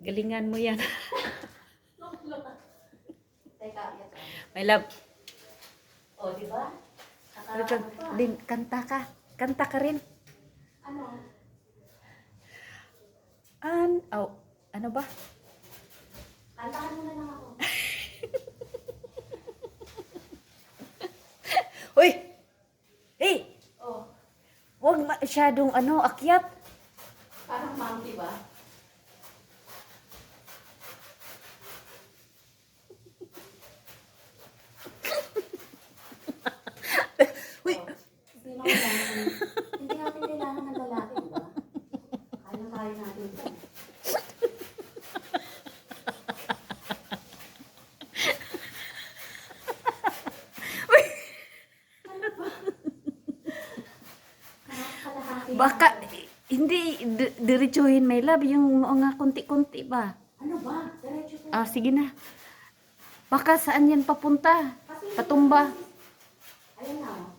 Galingan mo yan. Teka, My love. o, di ba? Kanta ka. Kanta ka rin. Ano? Ano ba? Kantahan mo na lang ako. Uy! Hey! Oh, Huwag masyadong akyat. parang monkey ba? Uy! Hindi naman kailangan. Hindi natin kailangan ng lalaki, di ba? Kaya natin ito. Ano ba? Kalahati Baka, na ako. hindi, diretsuhin, my love, yung mga konti-konti ba? Ano ba? Diretso po. Sige na. Baka saan yan papunta? Kasi Patumba. Ayun na. Oh.